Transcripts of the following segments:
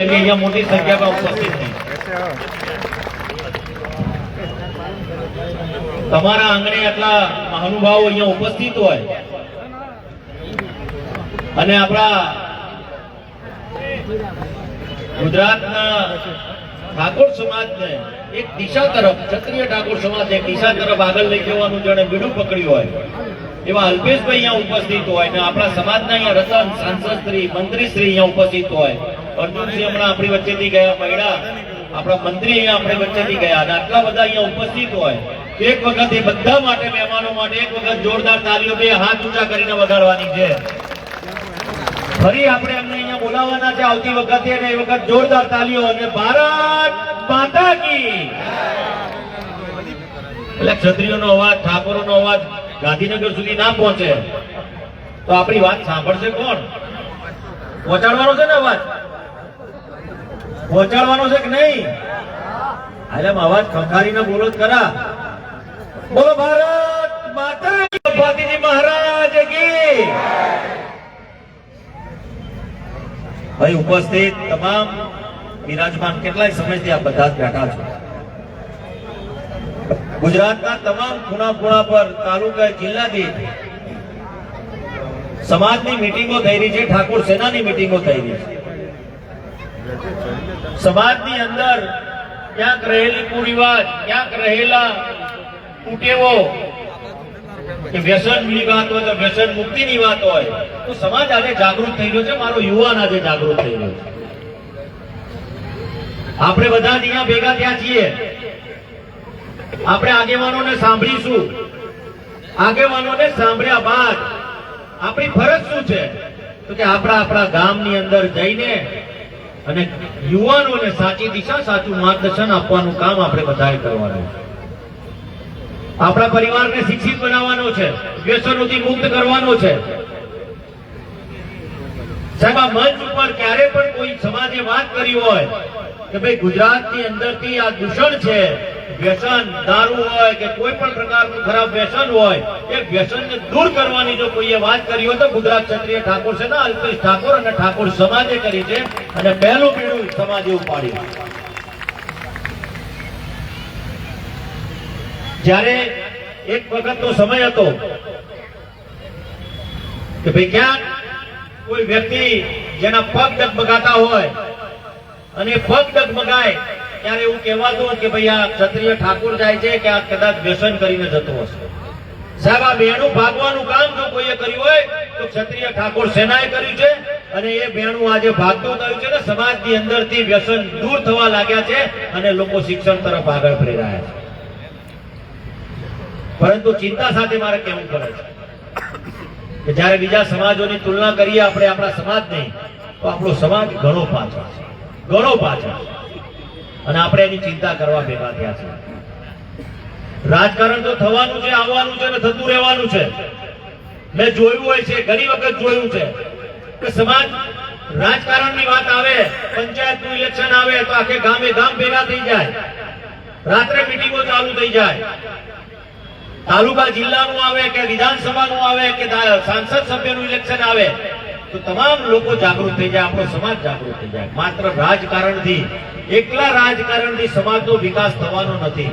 मोटी संख्या में उपस्थित है। તમારા આંગણે આટલા મહાનુભાવો અહીંયા ઉપસ્થિત હોય અને આપણા ગુજરાતના ઠાકોર સમાજને એક દિશા તરફ, ક્ષત્રિય ઠાકોર સમાજ એક દિશા તરફ આગળ લઈ જવાનું જેણે બીડું પકડ્યું હોય એવા અલ્પેશભાઈ અહીંયા ઉપસ્થિત હોય ને આપણા સમાજના અહીંયા રતન સાંસદશ્રી, મંત્રીશ્રી અહીંયા ઉપસ્થિત હોય, અર્જુનસિંહ હમણાં આપણી વચ્ચેથી ગયા, મહિલા આપણા મંત્રી અહીંયા આપણી વચ્ચેથી ગયા અને આટલા બધા અહીંયા ઉપસ્થિત હોય એક વખત એ બધા માટે, મહેમાનો માટે એક વખત જોરદાર તાલીઓ બે હાથ ઊંચા કરીને વગાડવાની છે. ફરી આપણે એમને અહીંયા બોલાવવાના છે આવતી વખતે અને એ વખત જોરદાર તાલીઓ અને ભારત માતા કી. એટલે ક્ષત્રિયોનો અવાજ, ઠાકોરોનો અવાજ ગાંધીનગર સુધી ના પહોંચે તો આપણી વાત સાંભળશે કોણ? પહોંચાડવાનો છે ને અવાજ? પહોંચાડવાનો છે કે નહીં? એટલે અવાજ ખંખારીને બોલો જ ખરા. બોલો ભારત માતા કી, ભાતીજી મહારાજ કી. ભાઈ ઉપસ્થિત તમામ બિરાજમાન, કેટલાય સમયથી આ બધા જ બેઠા છો. ગુજરાતના તમામ ખૂણા ખૂણા પર, તાલુકા, જિલ્લાથી સમાજની મિટિંગો થઈ રહી છે, ઠાકોર સેનાની મિટિંગો થઈ રહી છે. સમાજની અંદર ક્યાંક રહેલી કુરિવાજ, ક્યાંક રહેલા કુટેવો કે વ્યસનની વાત હોય તો વ્યસન મુક્તિની વાત હોય તો સમાજ આજે જાગૃત થઈ રહ્યો છે. મારો યુવાન આજે જાગૃત થઈ રહ્યો છે. આપણે બધા જ અહીંયા ભેગા થયા છીએ. આપણે આગેવાનોને સાંભળીશું. આગેવાનોને સાંભળ્યા બાદ આપણી ફરજ શું છે તો કે આપણા ગામની અંદર જઈને અને યુવાનોને સાચી દિશા, સાચું માર્ગદર્શન આપવાનું કામ આપણે બધાએ કરવાનું છે. આપણા પરિવારને શિક્ષિત બનાવવાનો છે, વ્યસનોથી મુક્ત કરવાનો છે. સાહેબ, આ મંચ ઉપર ક્યારે પણ કોઈ સમાજે વાત કરી હોય કે ભાઈ ગુજરાતની અંદરથી આ દૂષણ છે, વ્યસન, દારૂ હોય કે કોઈ પણ પ્રકારનું ખરાબ વ્યસન હોય, એ વ્યસનને દૂર કરવાની જો કોઈએ વાત કરી હોય તો ગુજરાત ક્ષત્રિય ઠાકોર સેના, અલ્પેશ ઠાકોર અને ઠાકોર સમાજે કરી છે અને પહેલું બીડું સમાજે ઉપાડ્યું. જ્યારે એક વખતનો સમય હતો કે ભાઈ ક્યાંક કોઈ વ્યક્તિ જેના પગ ડગમગાતા હોય અને પગ ડગમગાય ત્યારે એવું કહેવાતું કે ભાઈ આ ક્ષત્રિય ઠાકોર જાય છે કે આ કદાચ વ્યસન કરીને જતો હશે. સાહેબ, આ બેણું ભાગવાનું કામ જો કોઈએ કર્યું હોય તો ક્ષત્રિય ઠાકોર સેનાએ કર્યું છે અને એ બેણું આજે ભાગતું થયું છે ને સમાજની અંદરથી વ્યસન દૂર થવા લાગ્યા છે અને લોકો શિક્ષણ તરફ આગળ પ્રેરાયા છે. પરંતુ ચિંતા સાથે મારે કહેવું પડે છે કે જયારે બીજા સમાજોની તુલના કરીએ આપણે આપણા સમાજની, તો આપણો સમાજ ઘણો પાછળ છે, ઘણો પાછળ છે અને આપણે એની ચિંતા કરવા ભેગા થયા છે. રાજકારણ તો થવાનું છે, આવવાનું છે અને થતું રહેવાનું છે. મેં જોયું હોય છે, ઘણી વખત જોયું છે કે સમાજ રાજકારણની વાત આવે, પંચાયતનું ઇલેક્શન આવે તો આખે ગામે ગામ ભેગા થઈ જાય, રાત્રે મિટિંગો ચાલુ થઈ જાય. તાલુકા જિલ્લાનું આવે કે વિધાનસભાનું આવે કે સાંસદ સભ્યનું ઇલેક્શન આવે તો તમામ લોકો જાગૃત થઈ જાય, આપણો સમાજ જાગૃત થઈ જાય. માત્ર રાજકારણથી, એકલા રાજકારણથી સમાજનો વિકાસ થવાનો નથી.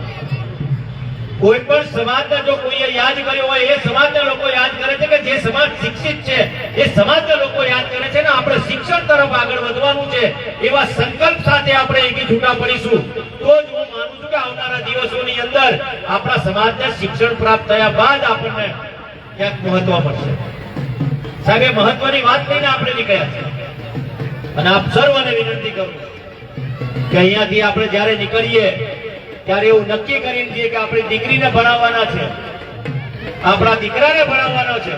કોઈ પણ સમાજને જો કોઈએ યાદ કર્યો હોય, એ સમાજના લોકો યાદ કરે છે કે જે સમાજ શિક્ષિત છે એ સમાજના લોકો યાદ કરે છે ને આપણે શિક્ષણ તરફ આગળ વધવાનું છે. એવા સંકલ્પ સાથે આપણે એકી છૂટા પડીશું તો જ હું માનું છું કે આવનારા દિવસોની અંદર આપણા સમાજને શિક્ષણ પ્રાપ્ત થયા બાદ આપણને ક્યાંક મહત્વ મળશે. સાહેબ, એ મહત્વની વાત લઈને આપણે નીકળ્યા છે અને આપ સર્વને વિનંતી કરું કે અહીંયાથી આપણે જયારે નીકળીએ ત્યારે એવું નક્કી કરીને છીએ કે આપણી દીકરીને ભણાવવાના છે, આપણા દીકરાને ભણાવવાનો છે.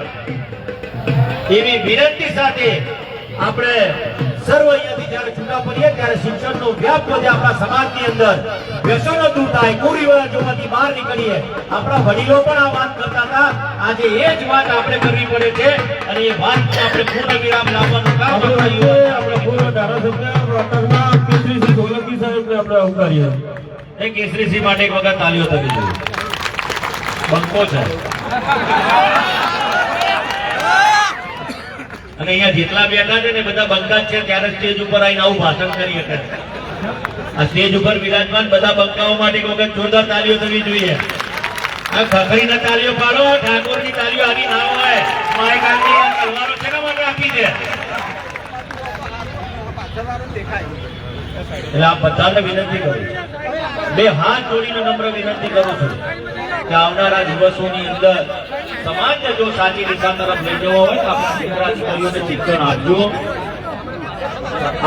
એવી વિનંતી સાથે આપણે સર્વ અહીંયાથી જયારે છૂટા પડીએ ત્યારે શિક્ષણનો વ્યાપ વધે આપણા સમાજની અંદર, વ્યસનો દૂર થાય, કુરિવાજોમાંથી બહાર નીકળીએ. આપણા વડીલો પણ આ વાત કરતા હતા, આજે એ જ વાત આપણે કરવી પડે છે અને એ વાત આપણે પૂર્ણ વિરામ લાવવાનું કામ આપણે પૂર્વ ધારાસભ્ય કેસરીસિંહ સોલંકી સાહેબને આપણે આવકારીએ. એ કેસરીસિંહ માટે એક વખત તાલીઓ થવી જોઈએ. બંકો છે. અને અહીંયા જેટલા બેઠા છે ને બધા બંકા જ છે, ત્યારે સ્ટેજ ઉપર આવીને આવું ભાષણ કરી શકે. આ સ્ટેજ ઉપર વિરાજમાન બધા બંકાઓ માટે એક વખત જોરદાર તાલીઓ થવી જોઈએ. આ ખખરીના તાલીઓ પાડો, ઠાકોરની તાલીઓ આવી ના હોય. મારે કાલની તલવારો છે ને મને આપી છે. એટલે આ બધાને વિનંતી કરું, બે હાથ જોડીને નમ્ર વિનંતી કરું છું કે આવનારા દિવસોની અંદર સમાજને જો સાચી દિશા તરફ લઈ જવો હોય તો આપણા દીકરા દીકરીઓને શિક્ષણ આપજો.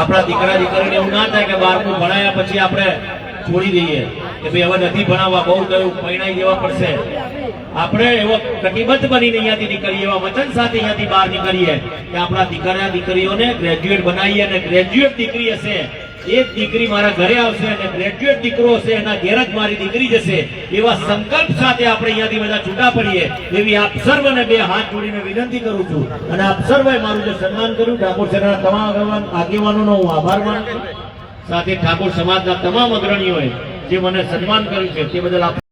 આપણા દીકરા દીકરીને એવું ના થાય કે 12મું ભણાયા પછી આપણે છોડી દઈએ કે ભાઈ હવે નથી ભણાવવા, બહુ ગયું, પરિણાઈ જવા પડશે. આપણે એવો કટિબદ્ધ બનીને અહીંયાથી નીકળીએ, એવા વચન સાથે અહીંયાથી બહાર નીકળીએ કે આપણા દીકરા દીકરીઓને ગ્રેજ્યુએટ બનાવીએ. અને ગ્રેજ્યુએટ દીકરી હશે, એક દીકરી મારા ઘરે આવશે અને ગ્રેજ્યુએટ દીકરો હશે, એના ઘેર જ મારી દીકરી જશે, એવા સંકલ્પ સાથે આપણે અહીંયાથી બધા છૂટા પડીએ એવી આપ સર્વને બે હાથ જોડીને વિનંતી કરું છું. અને આપ સર્વે મારું જે સન્માન કર્યું, ઠાકોર સેનાના તમામ આગેવાનોનો હું આભાર માનું છું. સાથે ઠાકોર સમાજના તમામ અગ્રણીઓએ જે મને સન્માન કર્યું છે તે બદલ આપ